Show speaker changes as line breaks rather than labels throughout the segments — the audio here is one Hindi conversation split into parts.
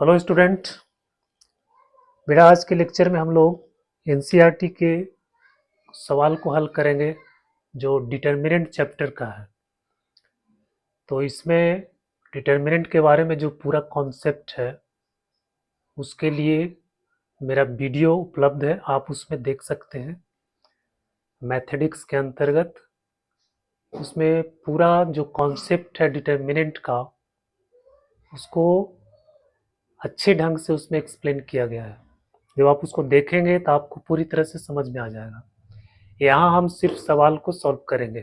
Hello student. बेटा आज के लेक्चर में हम लोग एनसीईआरटी के सवाल को हल करेंगे जो डिटर्मिनेंट चैप्टर का है। तो इसमें डिटर्मिनेंट के बारे में जो पूरा कॉन्सेप्ट है उसके लिए मेरा वीडियो उपलब्ध है, आप उसमें देख सकते हैं। मैथमेटिक्स के अंतर्गत उसमें पूरा जो कॉन्सेप्ट है डिटर्मिनेंट का उसको अच्छे ढंग से उसमें एक्सप्लेन किया गया है। जब आप उसको देखेंगे तो आपको पूरी तरह से समझ में आ जाएगा। यहाँ हम सिर्फ सवाल को सॉल्व करेंगे।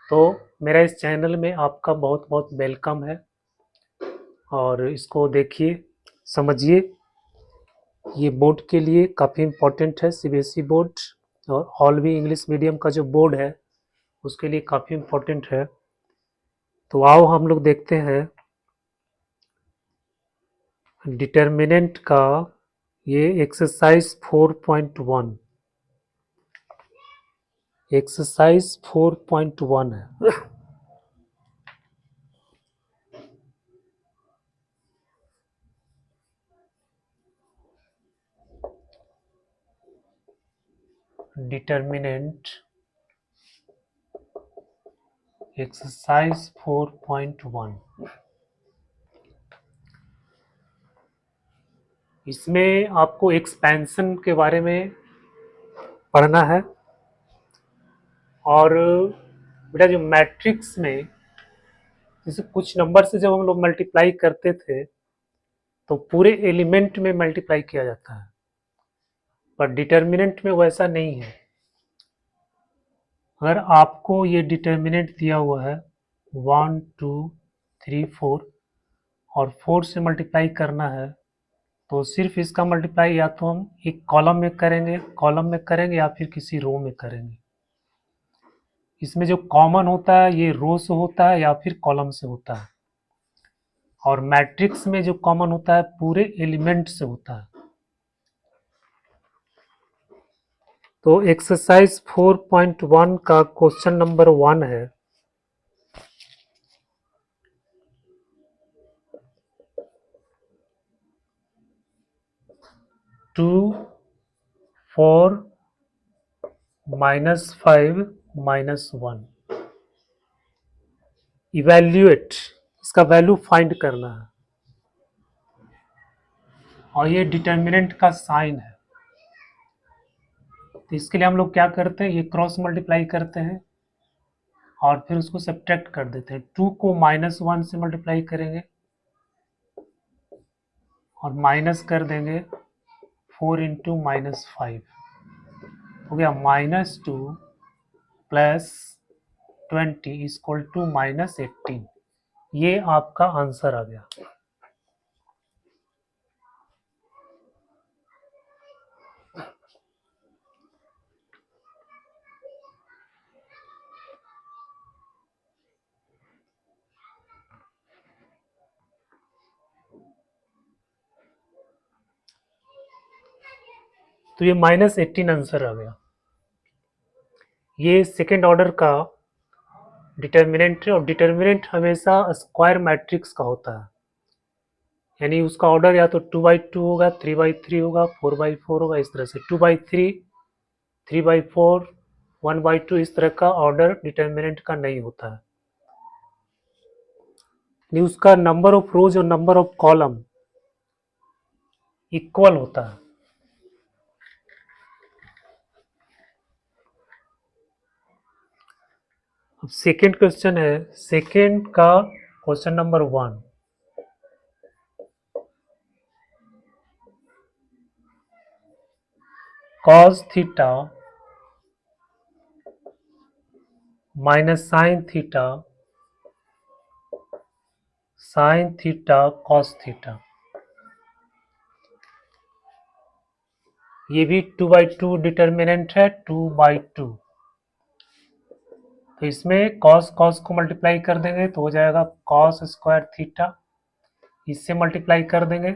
तो मेरा इस चैनल में आपका बहुत बहुत वेलकम है और इसको देखिए, समझिए। ये बोर्ड के लिए काफ़ी इम्पोर्टेंट है। सीबीएसई बोर्ड और ऑल भी इंग्लिश मीडियम का जो बोर्ड है उसके लिए काफ़ी इम्पोर्टेंट है। तो आओ हम लोग देखते हैं डिटर्मिनेंट का। ये एक्सरसाइज 4.1 एक्सरसाइज 4.1 है। Determinant exercise 4.1। इसमें आपको एक्सपेंशन के बारे में पढ़ना है और बेटा जो मैट्रिक्स में जैसे कुछ नंबर से जब हम लोग मल्टीप्लाई करते थे तो पूरे एलिमेंट में मल्टीप्लाई किया जाता है, पर डिटर्मिनेंट में वैसा नहीं है। अगर आपको ये डिटर्मिनेंट दिया हुआ है 1 2 3 4 और 4 से मल्टीप्लाई करना है तो सिर्फ इसका मल्टीप्लाई या तो हम एक कॉलम में करेंगे या फिर किसी रो में करेंगे। इसमें जो कॉमन होता है ये रो से होता है या फिर कॉलम से होता है, और मैट्रिक्स में जो कॉमन होता है पूरे एलिमेंट से होता है। तो एक्सरसाइज 4.1 का क्वेश्चन नंबर 1 है। टू 4 -5 -1 इवेल्युएट, इसका वैल्यू फाइंड करना है और ये डिटर्मिनेंट का साइन है। तो इसके लिए हम लोग क्या करते हैं, ये क्रॉस मल्टीप्लाई करते हैं और फिर उसको सब्ट्रैक्ट कर देते हैं। 2 को -1 से मल्टीप्लाई करेंगे और माइनस कर देंगे 4 इंटू -5, हो गया -2 प्लस 20 इक्वल टू -18। ये आपका आंसर आ गया। तो ये -18 आंसर आ गया। ये सेकेंड ऑर्डर का डिटर्मिनेंट है और डिटर्मिनेंट हमेशा स्क्वायर मैट्रिक्स का होता है, यानी उसका ऑर्डर या तो 2/2 होगा, 3/3 होगा, 4/4 होगा। इस तरह से 2/3, 3/4, 1/2 इस तरह का ऑर्डर डिटर्मिनेंट का नहीं होता है। नहीं, उसका नंबर ऑफ रोज और नंबर ऑफ कॉलम इक्वल होता है। अब सेकेंड क्वेश्चन है, सेकेंड का question number 1। Cos theta minus sine theta cos theta, ये भी 2/2 डिटर्मिनेंट है, 2/2। तो इसमें कॉस कॉस को मल्टीप्लाई कर देंगे तो हो जाएगा कॉस स्क्वायर थीटा, इससे मल्टीप्लाई कर देंगे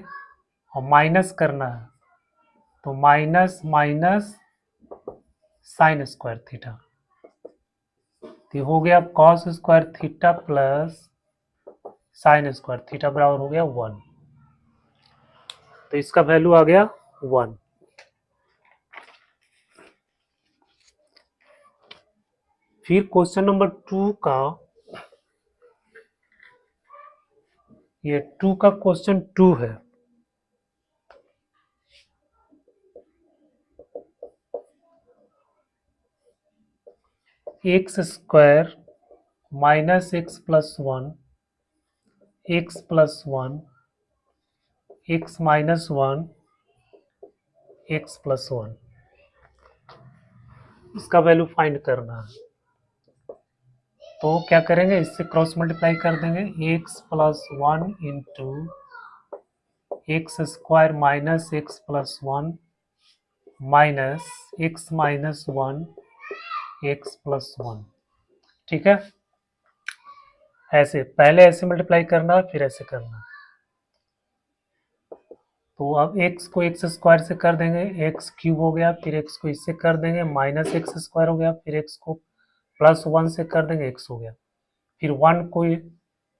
और माइनस करना है तो minus minus sine square theta, तो हो गया cos square theta plus sine square theta बराबर हो गया 1। तो इसका वैल्यू आ गया 1। फिर क्वेश्चन नंबर 2 का, ये 2 का क्वेश्चन 2 है। X square minus x plus 1, x plus 1, x minus 1, x plus 1, इसका वैल्यू फाइंड करना है। तो क्या करेंगे, इससे क्रॉस मल्टीप्लाई कर देंगे। X plus 1 into x square minus x plus 1 minus x minus 1 x plus 1। ठीक है, ऐसे पहले ऐसे मल्टीप्लाई करना है, फिर ऐसे करना है। तो अब x को एक्स स्क्वायर से कर देंगे, एक्स क्यूब हो गया। फिर x को इससे कर देंगे, माइनस एक्स स्क्वायर हो गया। फिर x को प्लस 1 से कर देंगे, x हो गया। फिर 1 को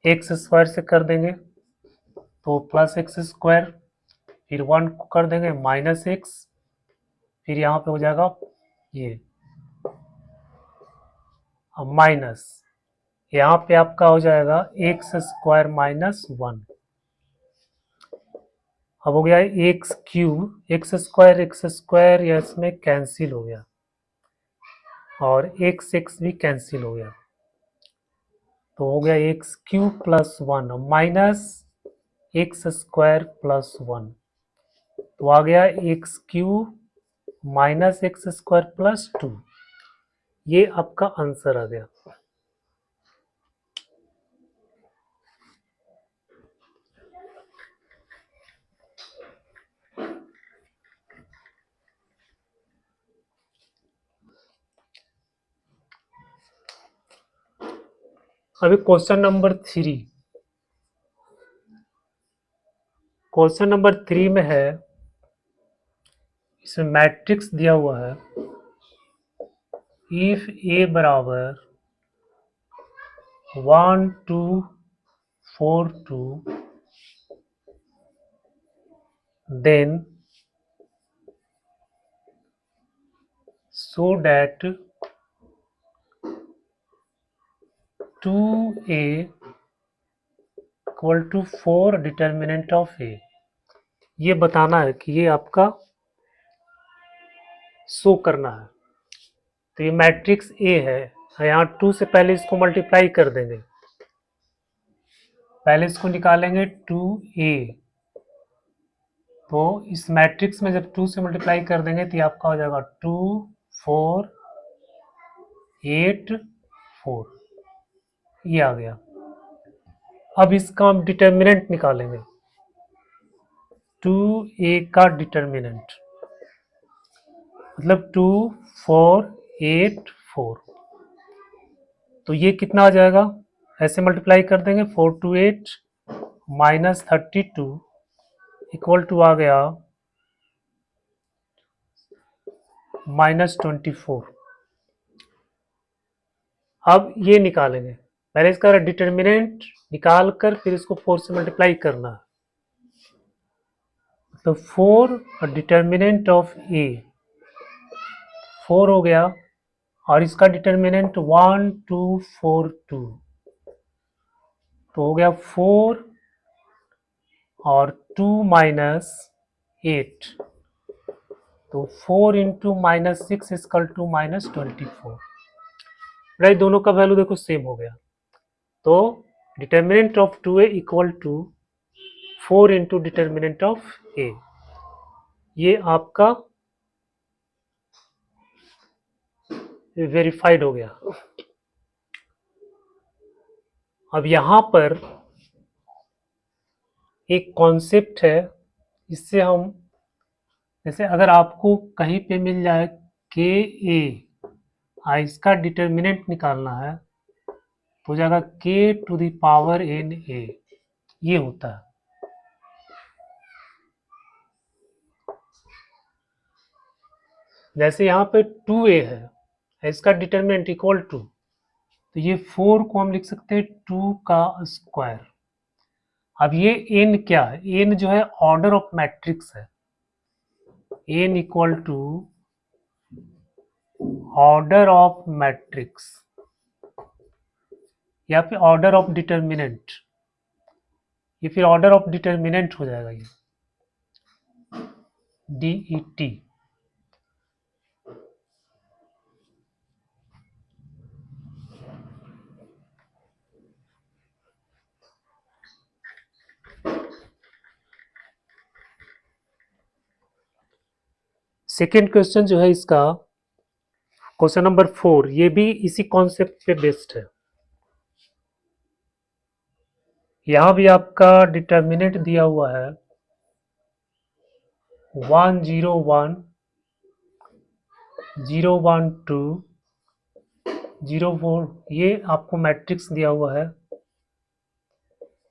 एक्स स्क्वायर से कर देंगे तो प्लस एक्स स्क्वायर। फिर 1 को कर देंगे माइनस एक्स, फिर यहाँ पे हो जाएगा ये माइनस, यहाँ पे आपका हो जाएगा एक्स स्क्वायर माइनस 1। अब हो गया एक्स क्यूब, एक्स स्क्वायर या इसमें कैंसिल हो गया, और एक्स एक्स भी कैंसिल हो गया। तो हो गया x cube plus 1 minus x square plus 1। तो आ गया x cube minus x square plus 2। ये आपका आंसर आ गया। अभी क्वेश्चन नंबर 3, क्वेश्चन नंबर 3 में है, इसमें मैट्रिक्स दिया हुआ है। इफ ए बराबर 1 2 4 2 then so that 2a equal to 4 determinant of a। ये बताना है कि ये आपका शो करना है। तो ये मैट्रिक्स A है, यहाँ 2 से पहले इसको मल्टीप्लाई कर देंगे, पहले इसको निकालेंगे 2a। तो इस मैट्रिक्स में जब 2 से मल्टीप्लाई कर देंगे तो ये आपका हो जाएगा 2 4 8 4, ये आ गया। अब इसका हम डिटर्मिनेंट निकालेंगे, 2a का डिटर्मिनेंट मतलब 2 4 8 4। तो ये कितना आ जाएगा, ऐसे मल्टीप्लाई कर देंगे, 4 2 8 माइनस 32 इक्वल टू आ गया माइनस 24। अब ये निकालेंगे, पहले इसका डिटर्मिनेंट निकाल कर फिर इसको 4 से मल्टीप्लाई करना है। तो 4 और डिटर्मिनेंट ऑफ ए 4 हो गया, और इसका डिटर्मिनेंट 1 2 4 2, तो हो गया 4 और 2 माइनस 8, तो 4 into minus 6 equal to minus 24। Right, दोनों का वैल्यू देखो सेम हो गया। तो determinant of 2a equal to 4 into determinant of a, ये आपका वेरीफाइड हो गया। अब यहां पर एक कॉन्सेप्ट है, इससे हम, जैसे अगर आपको कहीं पे मिल जाए के ए, इसका डिटर्मिनेंट निकालना है तो हो जाएगा के to the power n a, ये होता है। जैसे यहाँ पे 2a है, इसका डिटर्मिनेंट इक्वल टू, तो ये 4 को हम लिख सकते हैं 2 का स्क्वायर, अब ये n क्या है, n जो है ऑर्डर ऑफ मैट्रिक्स है, n equal to order of matrix या फिर ऑर्डर ऑफ डिटर्मिनेंट, ये फिर ऑर्डर ऑफ डिटर्मिनेंट हो जाएगा ये DET। सेकेंड क्वेश्चन जो है इसका, क्वेश्चन नंबर 4, ये भी इसी कॉन्सेप्ट पे बेस्ड है। यहां भी आपका डिटर्मिनेंट दिया हुआ है 1 0 1 0 1 2 0 4, ये आपको मैट्रिक्स दिया हुआ है।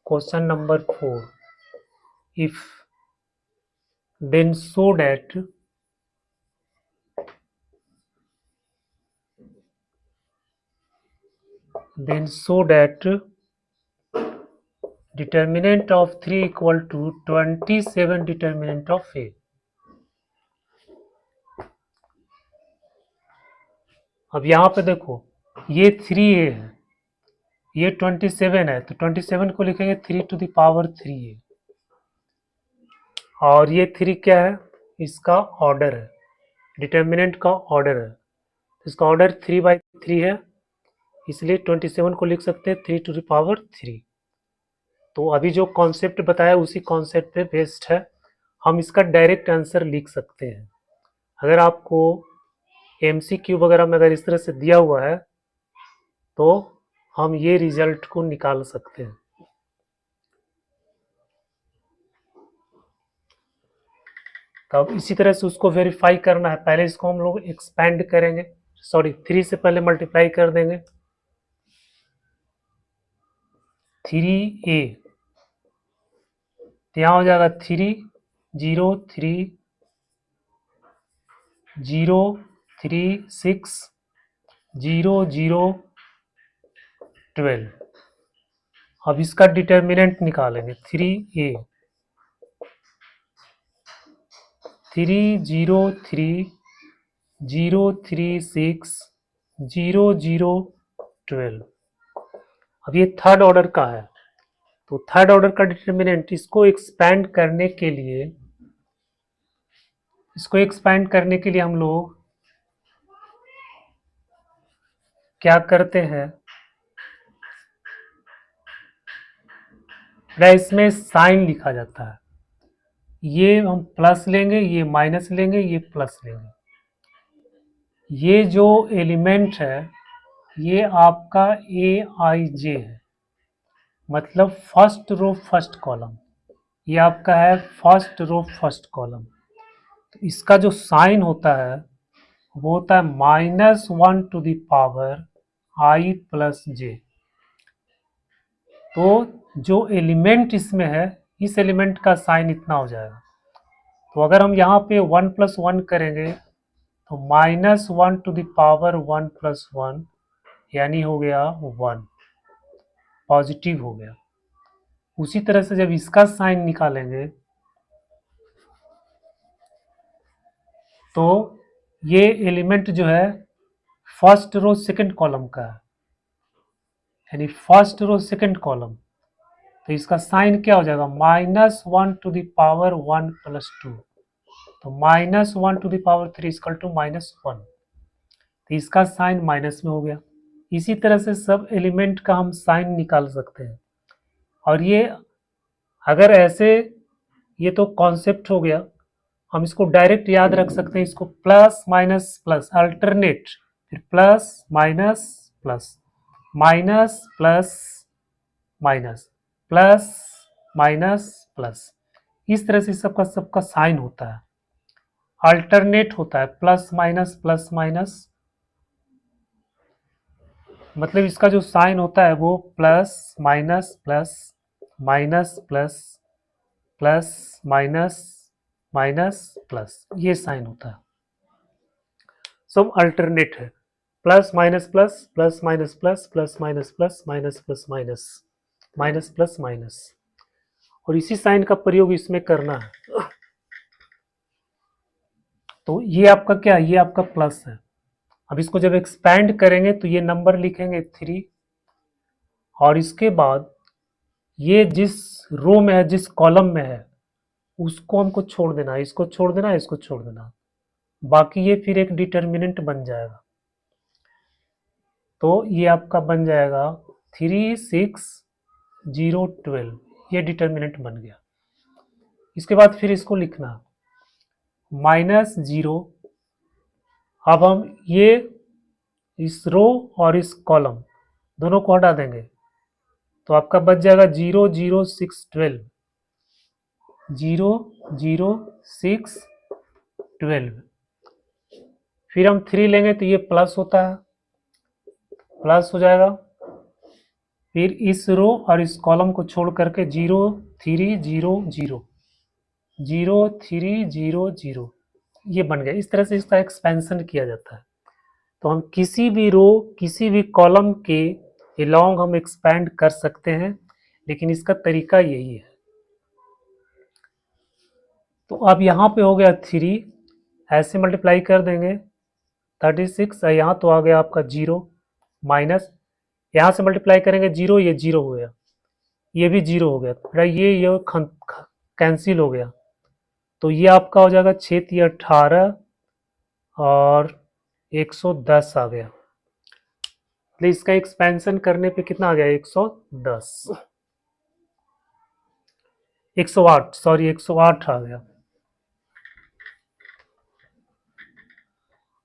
Question number 4, if then so that determinant of 3 equal to 27 determinant of A। अब यहाँ पे देखो ये 3A है, ये 27 है, तो 27 को लिखेंगे 3 to the power 3A, और ये 3 क्या है, इसका ऑर्डर है, डिटर्मिनेंट का ऑर्डर है, इसका ऑर्डर 3/3 है, इसलिए 27 को लिख सकते हैं 3 to the power 3। तो अभी जो कॉन्सेप्ट बताया उसी कॉन्सेप्ट पे बेस्ड है, हम इसका डायरेक्ट आंसर लिख सकते हैं। अगर आपको MCQ वगैरह में अगर इस तरह से दिया हुआ है तो हम ये रिजल्ट को निकाल सकते हैं। तब इसी तरह से उसको वेरीफाई करना है, पहले इसको हम लोग एक्सपेंड करेंगे, सॉरी 3 से पहले मल्टीप्लाई कर देंगे, 3A, तो यहाँ हो जाएगा 3 0 3 0 3 6 0 0 12। अब इसका डिटर्मिनेंट निकालेंगे 3A, 3 0 3 0 3 6 0 0 12। अब ये थर्ड ऑर्डर का है, तो थर्ड ऑर्डर का डिटर्मिनेंट, इसको एक्सपैंड करने के लिए हम लोग क्या करते हैं, इसमें साइन लिखा जाता है, ये हम प्लस लेंगे, ये माइनस लेंगे, ये प्लस लेंगे, ये जो एलिमेंट है ये आपका AIJ है, मतलब फर्स्ट रो फर्स्ट कॉलम, ये आपका है फर्स्ट रो फर्स्ट कॉलम। तो इसका जो साइन होता है वो होता है -1 to the power I plus J। तो जो एलिमेंट इसमें है, इस एलिमेंट का साइन इतना हो जाएगा। तो अगर हम यहाँ पे 1 + 1 करेंगे तो -1 to the power 1 + 1, यानी हो गया 1, पॉजिटिव हो गया। उसी तरह से जब इसका साइन निकालेंगे तो ये एलिमेंट जो है फर्स्ट रो सेकंड कॉलम का है, यानी फर्स्ट रो सेकंड कॉलम, तो इसका साइन क्या हो जाएगा, -1 to the power 1 + 2, तो -1 to the power 3 = -1, तो इसका साइन माइनस में हो गया। इसी तरह से सब एलिमेंट का हम साइन निकाल सकते हैं। और ये अगर ऐसे, ये तो कॉन्सेप्ट हो गया, हम इसको डायरेक्ट याद रख सकते हैं, इसको प्लस माइनस प्लस अल्टरनेट, फिर plus minus plus minus plus minus plus minus plus, इस तरह से सबका साइन होता है, अल्टरनेट होता है, प्लस माइनस, मतलब इसका जो साइन होता है वो plus minus plus minus plus plus minus minus plus, ये साइन होता है। सब अल्टरनेट है, plus minus plus plus minus plus plus minus plus minus plus minus minus plus minus. और इसी साइन का प्रयोग इसमें करना है। तो ये आपका क्या है, ये आपका प्लस है। अब इसको जब एक्सपैंड करेंगे तो ये नंबर लिखेंगे 3, और इसके बाद ये जिस रो में है, जिस कॉलम में है, उसको हमको छोड़ देना है, इसको छोड़ देना है, इसको छोड़ देना है। बाकी ये फिर एक डिटर्मिनेंट बन जाएगा। तो ये आपका बन जाएगा 3, 6, 0, 12, ये डिटर्मिनेंट बन गया। इसके बाद फिर इसको लिखना -0। अब हम ये इस रो और इस कॉलम दोनों को हटा देंगे, तो आपका बच जाएगा 0, 0, 6, 12, 0, 0, 6, 12। फिर हम 3 लेंगे तो ये प्लस होता है, प्लस हो जाएगा। फिर इस रो और इस कॉलम को छोड़ करके 0, 3, 0, 0, 0, 3, 0, 0, ये बन गया। इस तरह से इसका एक्सपेंशन किया जाता है। तो हम किसी भी रो, किसी भी कॉलम के एलोंग हम एक्सपैंड कर सकते हैं, लेकिन इसका तरीका यही है। तो अब यहाँ पे हो गया 3, ऐसे मल्टीप्लाई कर देंगे 36, यहाँ तो आ गया आपका 0, माइनस यहाँ से मल्टीप्लाई करेंगे 0, ये 0 हो गया, ये भी 0 हो गया, बेटा ये कैंसिल हो गया। तो ये आपका हो जाएगा 6 × 18 और 110 आ गया। तो इसका एक्सपेंशन करने पे कितना आ गया, 110, 108, सॉरी 108 आ गया।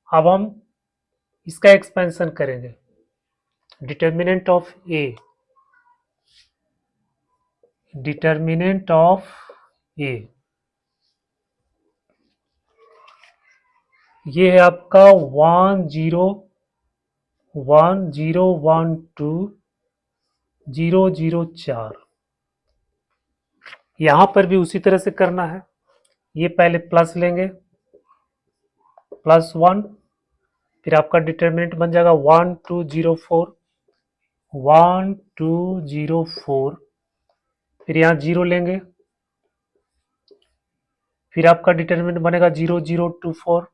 अब हम इसका एक्सपेंशन करेंगे। Determinant of A, determinant of A, ये है आपका 1, 0, 1, 0, 1, 2, 0, 0, 4। यहां पर भी उसी तरह से करना है। ये पहले प्लस लेंगे, +1, फिर आपका डिटर्मिनेंट बन जाएगा 1, 2, 0, 4, 1, 2, 0, 4, फिर यहाँ 0 लेंगे, फिर आपका डिटर्मिनेंट बनेगा 0, 0, 2, 4,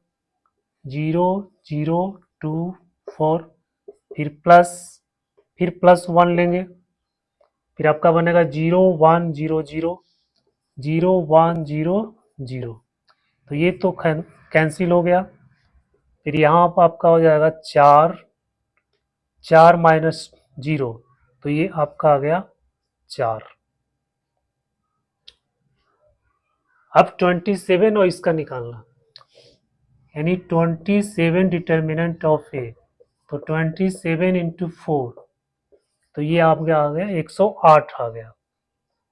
0, 0, 2, 4, फिर +1 लेंगे, फिर आपका बनेगा 0, 1, 0, 0, 0, 1, 0, 0। तो ये तो कैंसिल हो गया। फिर यहाँ पर आपका हो जाएगा 4, 4 - 0, तो ये आपका आ गया 4। अब 27 और इसका निकालना, यानी 27 डिटर्मिनेंट ऑफ ए, तो 27 × 4, तो ये आपका आ गया 108 आ गया,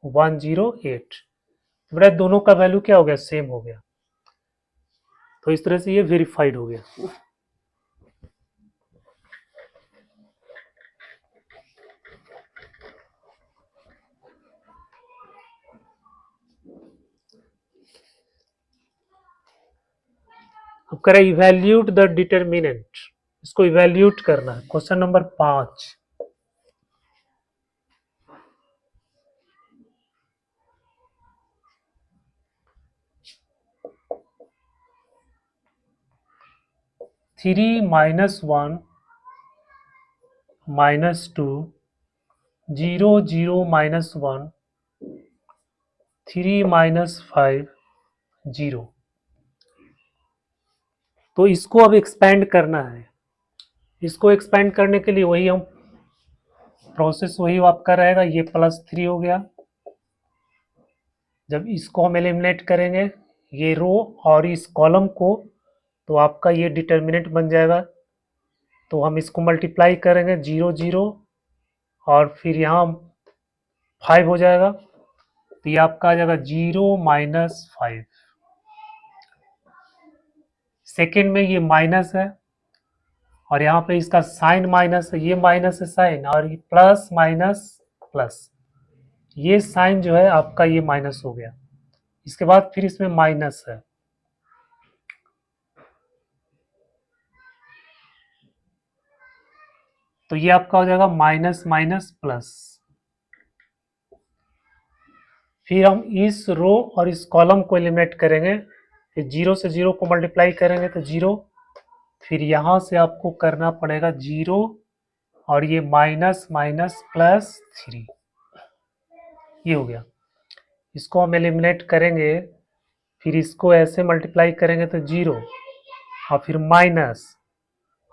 108। तो बेटा दोनों का वैल्यू क्या हो गया, सेम हो गया। तो इस तरह से ये वेरीफाइड हो गया। अब करें इवैल्यूट द डिटर्मिनेंट, इसको इवैल्यूट करना है। Question number 5, three -1 -2 0, 0, -1 3 -5 0। तो इसको अब एक्सपेंड करना है। इसको एक्सपेंड करने के लिए वही हम प्रोसेस वही आपका रहेगा। ये +3 हो गया। जब इसको हम एलिमिनेट करेंगे, ये रो और इस कॉलम को, तो आपका ये डिटर्मिनेंट बन जाएगा। तो हम इसको मल्टीप्लाई करेंगे 0, 0, और फिर यहाँ 5 हो जाएगा। तो ये आपका आ जाएगा 0 - 5। सेकेंड में ये माइनस है, और यहाँ पे इसका साइन माइनस है, ये माइनस है साइन, और ये प्लस माइनस प्लस, ये साइन जो है आपका ये माइनस हो गया। इसके बाद फिर इसमें माइनस है, तो ये आपका हो जाएगा माइनस माइनस प्लस। फिर हम इस रो और इस कॉलम को एलिमिनेट करेंगे, फिर 0 से 0 को मल्टीप्लाई करेंगे तो 0, फिर यहाँ से आपको करना पड़ेगा 0 और ये माइनस माइनस प्लस 3, ये हो गया। इसको हम एलिमिनेट करेंगे, फिर इसको ऐसे मल्टीप्लाई करेंगे तो 0 और फिर माइनस,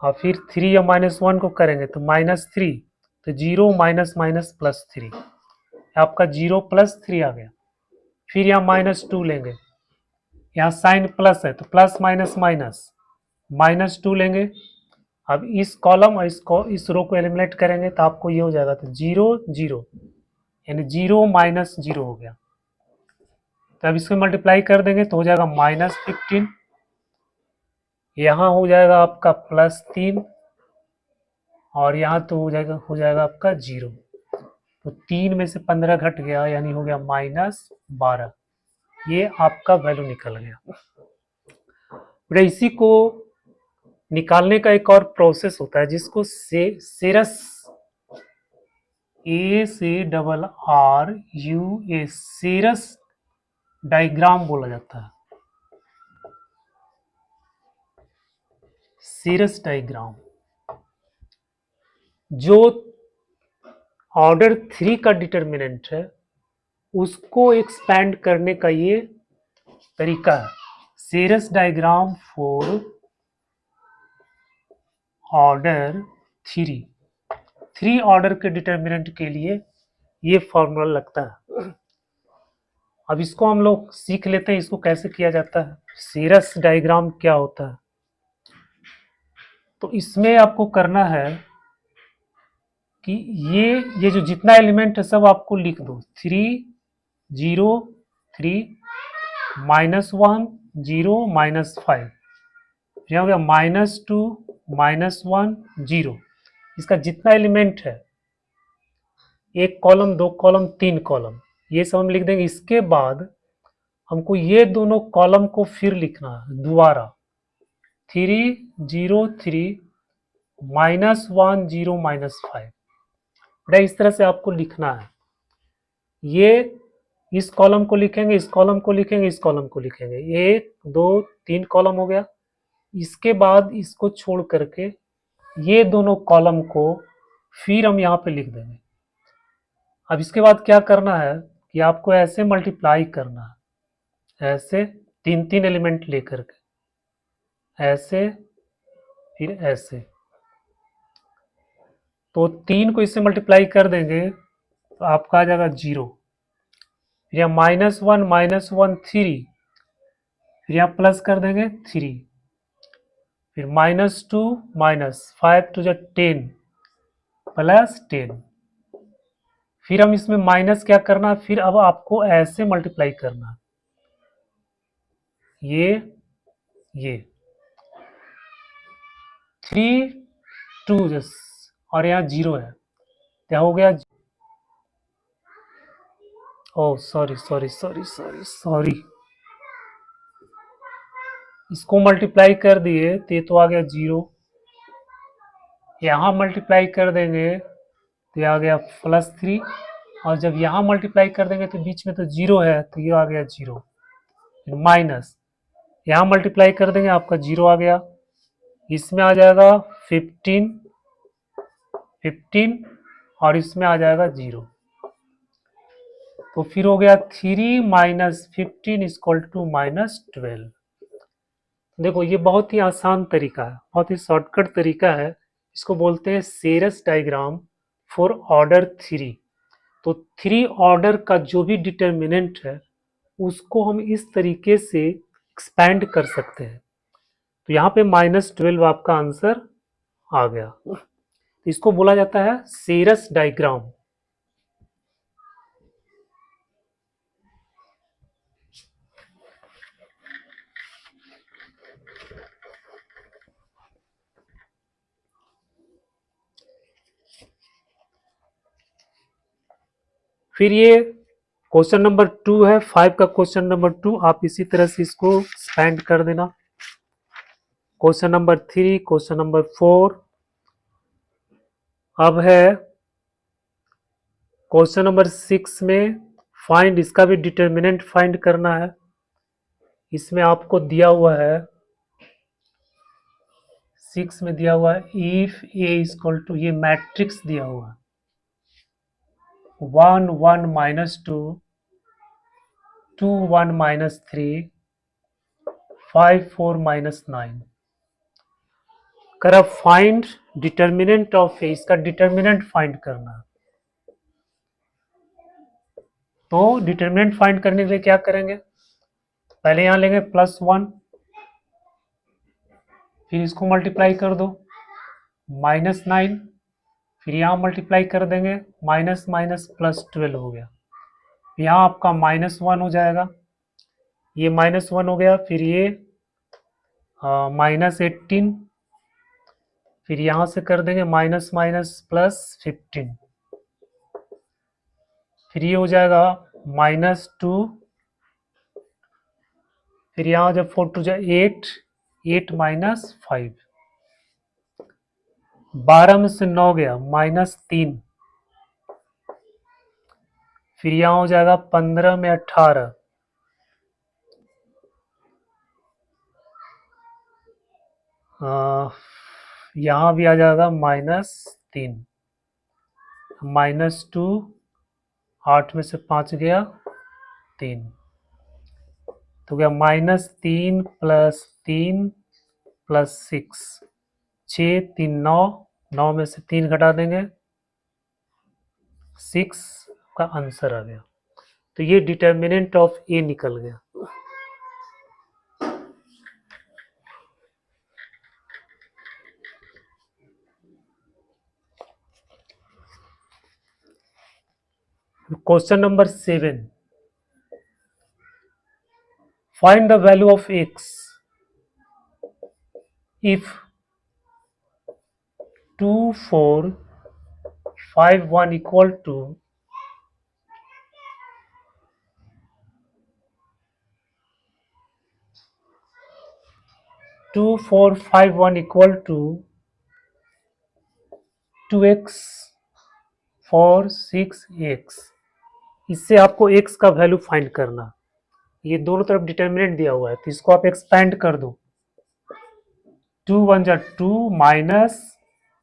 और फिर 3 या -1 को करेंगे तो -3, तो 0 माइनस माइनस प्लस 3, आपका 0 प्लस 3 आ गया। फिर यहाँ -2 लेंगे, यहाँ साइन प्लस है तो प्लस माइनस माइनस, -2 लेंगे। अब इस कॉलम और इस रो को एलिमिनेट करेंगे तो आपको ये हो जाएगा, तो 0 0, यानी 0 माइनस 0 हो गया। तो अब इसको मल्टीप्लाई कर देंगे तो हो जाएगा -15, यहाँ हो जाएगा आपका +3 और यहाँ तो हो जाएगा आपका 0। तो 3 में से 15 घट गया, यानी हो गया -12। ये आपका वैल्यू निकल गया। बेटा इसी को निकालने का एक और प्रोसेस होता है जिसको सेरस, ACRRUS, सेरस डायग्राम बोला जाता है। सेरस डायग्राम, जो ऑर्डर 3 का डिटर्मिनेंट है उसको एक्सपैंड करने का ये तरीका है। सेरस डायग्राम फॉर ऑर्डर 3 ऑर्डर के डिटर्मिनेंट के लिए ये फॉर्मूला लगता है। अब इसको हम लोग सीख लेते हैं, इसको कैसे किया जाता है, सेरस डायग्राम क्या होता है। तो इसमें आपको करना है कि ये जो जितना एलिमेंट है सब आपको लिख दो, 3 0 3 -1 0 -5, फिर हो गया -2 -1 0। इसका जितना एलिमेंट है, एक कॉलम, 2 कॉलम, 3 कॉलम, ये सब हम लिख देंगे। इसके बाद हमको ये दोनों कॉलम को फिर लिखना है दोबारा, 3 0 3 -1 0 -5। बेटा इस तरह से आपको लिखना है। ये इस कॉलम को लिखेंगे, इस कॉलम को लिखेंगे, इस कॉलम को लिखेंगे, 1 2 3 कॉलम हो गया। इसके बाद इसको छोड़ करके ये दोनों कॉलम को फिर हम यहाँ पे लिख देंगे। अब इसके बाद क्या करना है कि आपको ऐसे मल्टीप्लाई करना है, ऐसे 3 एलिमेंट लेकर के, ऐसे फिर ऐसे। तो 3 को इससे मल्टीप्लाई कर देंगे तो आपका आ जाएगा 0, फिर यहाँ -1 3, फिर यहाँ प्लस कर देंगे 3, फिर -2 -5 टू 10 +10। फिर हम इसमें माइनस क्या करना है, फिर अब आपको ऐसे मल्टीप्लाई करना है, ये 3 2 और यहाँ 0 है, क्या हो गया, ओ सॉरी, इसको मल्टीप्लाई कर दिए तो ये तो आ गया 0, यहाँ मल्टीप्लाई कर देंगे तो ये आ गया +3, और जब यहाँ मल्टीप्लाई कर देंगे तो बीच में तो 0 है तो ये आ गया 0, माइनस यहाँ मल्टीप्लाई कर देंगे आपका 0 आ गया, इसमें आ जाएगा 15 और इसमें आ जाएगा 0। तो फिर हो गया 3 - 15 = -12। देखो ये बहुत ही आसान तरीका है, बहुत ही शॉर्टकट तरीका है। इसको बोलते हैं सेरस डायग्राम फॉर ऑर्डर 3। तो 3 ऑर्डर का जो भी डिटर्मिनेंट है उसको हम इस तरीके से एक्सपैंड कर सकते हैं। तो यहाँ पे -12 आपका आंसर आ गया। इसको बोला जाता है सेरस डायग्राम। फिर ये क्वेश्चन नंबर 2 है, 5 का क्वेश्चन नंबर 2, आप इसी तरह से इसको एक्सपैंड कर देना। क्वेश्चन नंबर 3, क्वेश्चन नंबर 4, अब है क्वेश्चन नंबर 6 में फाइंड, इसका भी डिटर्मिनेंट फाइंड करना है। इसमें आपको दिया हुआ है 6 में दिया हुआ है इफ ए इक्वल टू, ये मैट्रिक्स दिया हुआ है 1 1 -2 2 1 -3 5 4 -9। कर फाइंड डिटर्मिनेंट ऑफ ए, इसका डिटर्मिनेंट फाइंड करना है। तो डिटर्मिनेंट फाइंड करने के लिए क्या करेंगे, पहले यहां लेंगे +1, फिर इसको मल्टीप्लाई कर दो -9, फिर यहाँ मल्टीप्लाई कर देंगे माइनस माइनस +12 हो गया। यहाँ आपका -1 हो जाएगा, ये -1 हो गया, फिर ये -18, फिर यहाँ से कर देंगे माइनस माइनस +15, फिर ये हो जाएगा -2, फिर यहाँ जब 4 2 जा 8, 8 -5, 12 में से 9 गया -3, फिर यहाँ हो जाएगा 15 में 18, यहाँ भी आ जाएगा -3, -2, 8 में से 5 गया 3, तो गया -3 +3 +6, 6 3 9, 9 में से 3 घटा देंगे 6 का आंसर आ गया। तो ये डिटर्मिनेंट ऑफ ए निकल गया। Question number 7, find the value of x if 2 4 5 1 equal to 2 4 5 1 equal to 2x 4 6 x। इससे आपको x का वैल्यू फाइंड करना। ये दोनों तरफ डिटर्मिनेंट दिया हुआ है, तो इसको आप एक्सपेंड कर दो। 2 1 जा 2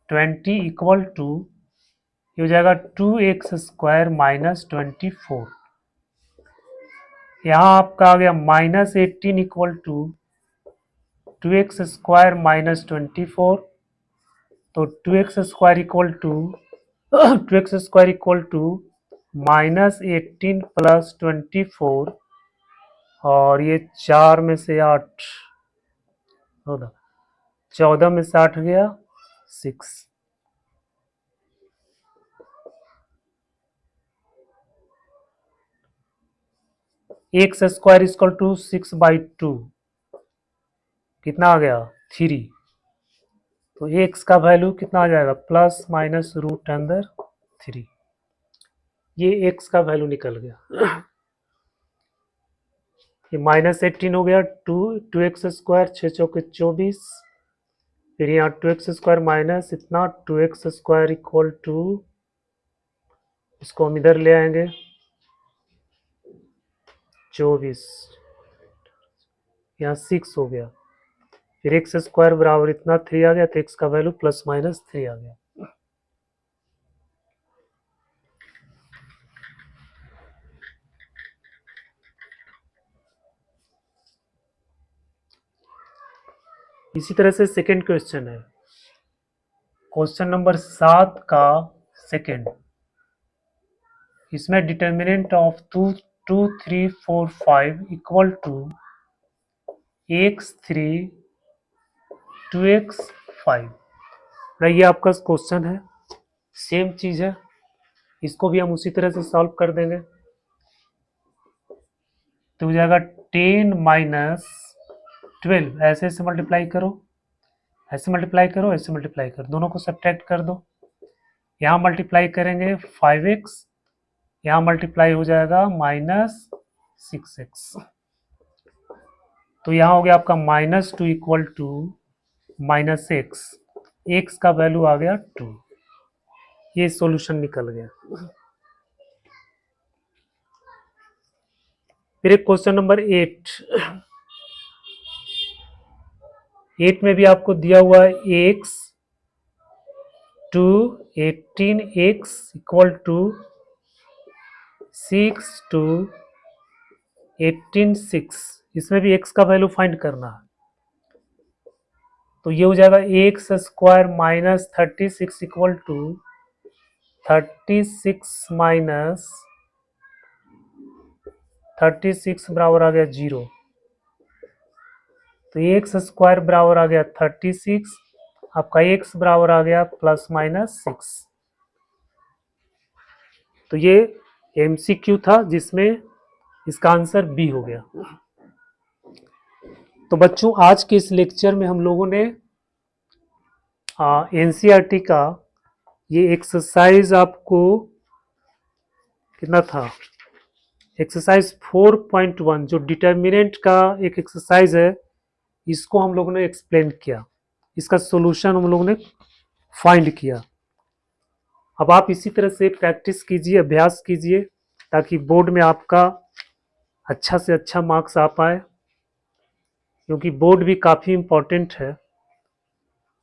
-20 इक्वल टू, ये हो जाएगा 2x² -24। यहाँ आपका आ गया -18 इक्वल टू 2x² -24, तो 2x² equal to 2x² equal to -18 + 24, और ये 4 में से 8 होगा, 14 में से 8 गया 6। x² इक्वल टू 6/2 कितना आ गया 3, तो x का वैल्यू कितना आ जाएगा ±√3। ये x का वैल्यू निकल गया। ये -18 हो गया, 2x², 6 चौके 24, फिर यहाँ 2x² माइनस इतना 2x² इक्वल टू, इसको हम इधर ले आएंगे 24, यहाँ 6 हो गया, फिर x² बराबर इतना 3 आ गया, तो x का वैल्यू ±3 आ गया। इसी तरह से सेकंड क्वेश्चन है, क्वेश्चन नंबर 7 का सेकंड। इसमें determinant of 2 2 3 4 5 equal to x3 2x5। ये आपका क्वेश्चन है, सेम चीज है, इसको भी हम उसी तरह से सॉल्व कर देंगे। तो हो जाएगा 10 - 12, ऐसे ऐसे मल्टीप्लाई करो, ऐसे मल्टीप्लाई करो, ऐसे मल्टीप्लाई करो, दोनों को सब्ट्रैक्ट कर दो। यहाँ मल्टीप्लाई करेंगे 5x, यहाँ मल्टीप्लाई हो जाएगा -6x, तो यहाँ हो गया आपका -2 इक्वल टू -x, x का वैल्यू आ गया 2। ये सॉल्यूशन निकल गया। फिर एक क्वेश्चन नंबर 8 में भी आपको दिया हुआ है x to 18x equal to 6 to 18 6, इसमें भी x का वैल्यू फाइंड करना है। तो ये हो जाएगा x square minus 36 equal to 36 minus 36 बराबर आ गया 0। तो एक्स स्क्वायर बराबर आ गया 36, आपका एक्स बराबर आ गया प्लस माइनस 6। तो ये एमसीक्यू था जिसमें इसका आंसर बी हो गया। तो बच्चों आज के इस लेक्चर में हम लोगों ने एनसीईआरटी का ये एक्सरसाइज आपको कितना था, एक्सरसाइज 4.1 जो डिटर्मिनेंट का एक एक्सरसाइज है, इसको हम लोगों ने एक्सप्लेन किया, इसका सॉल्यूशन हम लोगों ने फाइंड किया। अब आप इसी तरह से प्रैक्टिस कीजिए, अभ्यास कीजिए, ताकि बोर्ड में आपका अच्छा से अच्छा मार्क्स आ पाए, क्योंकि बोर्ड भी काफ़ी इम्पोर्टेंट है।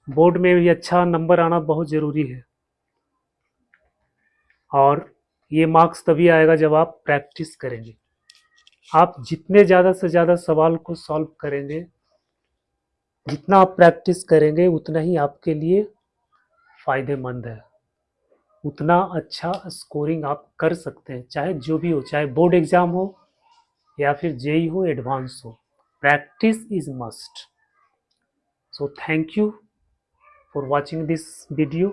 बोर्ड में भी अच्छा नंबर आना बहुत ज़रूरी है, और ये मार्क्स तभी आएगा जब आप प्रैक्टिस करेंगे। आप जितने ज़्यादा से ज़्यादा सवाल को सॉल्व करेंगे, जितना आप प्रैक्टिस करेंगे, उतना ही आपके लिए फ़ायदेमंद है, उतना अच्छा स्कोरिंग आप कर सकते हैं, चाहे जो भी हो, चाहे बोर्ड एग्ज़ाम हो या फिर जेई हो, एडवांस हो। Practice is must. So thank you for watching this video.